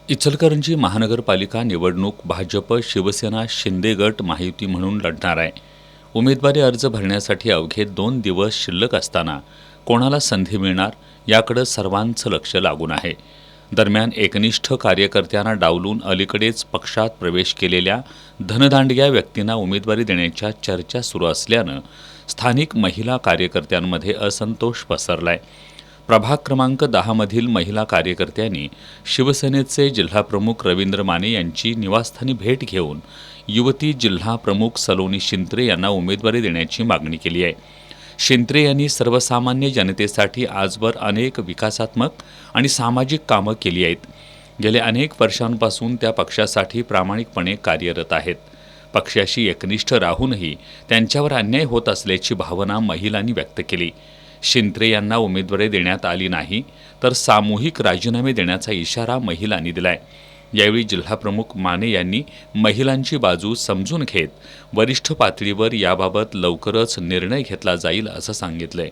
इचलकरंजी महानगरपालिका निवडणूक भाजप शिवसेना शिंदे गट महायुती म्हणून लढणार आहे. उमेदवारी अर्ज भरण्यासाठी अवघे 2 दिवस शिल्लक असताना कोणाला संधी मिळणार याकडे सर्वांचं लक्ष लागून आहे. दरम्यान एकनिष्ठ कार्यकर्त्यांना डावलून अलीकडेच पक्षात प्रवेश केलेल्या धनदांडग्या व्यक्तींना उमेदवारी देण्याच्या चर्चा सुरू असल्यानं स्थानिक महिला कार्यकर्त्यांमध्ये असंतोष पसरलाय. प्रभाग क्रमांक 10 मधील महिला कार्यकर्त्यांनी शिवसेनेचे जिल्हाप्रमुख रवींद्र माने यांची निवासस्थानी भेट घेऊन युवती जिल्हा प्रमुख सलोनी शिंत्रे यांना उमेदवारी देण्याची मागणी केली आहे. शिंत्रे यांनी सर्वसामान्य जनतेसाठी आजवर अनेक विकासात्मक आणि सामाजिक कामं केली आहेत. गेल्या अनेक वर्षांपासून त्या पक्षासाठी प्रामाणिकपणे कार्यरत आहेत. पक्षाशी एकनिष्ठ राहूनही त्यांच्यावर अन्याय होत असल्याची भावना महिलांनी व्यक्त केली. शिंत्रे यांना उमेदवारी देण्यात आली नाही तर सामूहिक राजीनामे देण्याचा इशारा महिलांनी दिलाय. यावेळी जिल्हाप्रमुख माने यांनी महिलांची बाजू समजून घेत वरिष्ठ पातळीवर याबाबत लवकरच निर्णय घेतला जाईल असं सांगितलंय.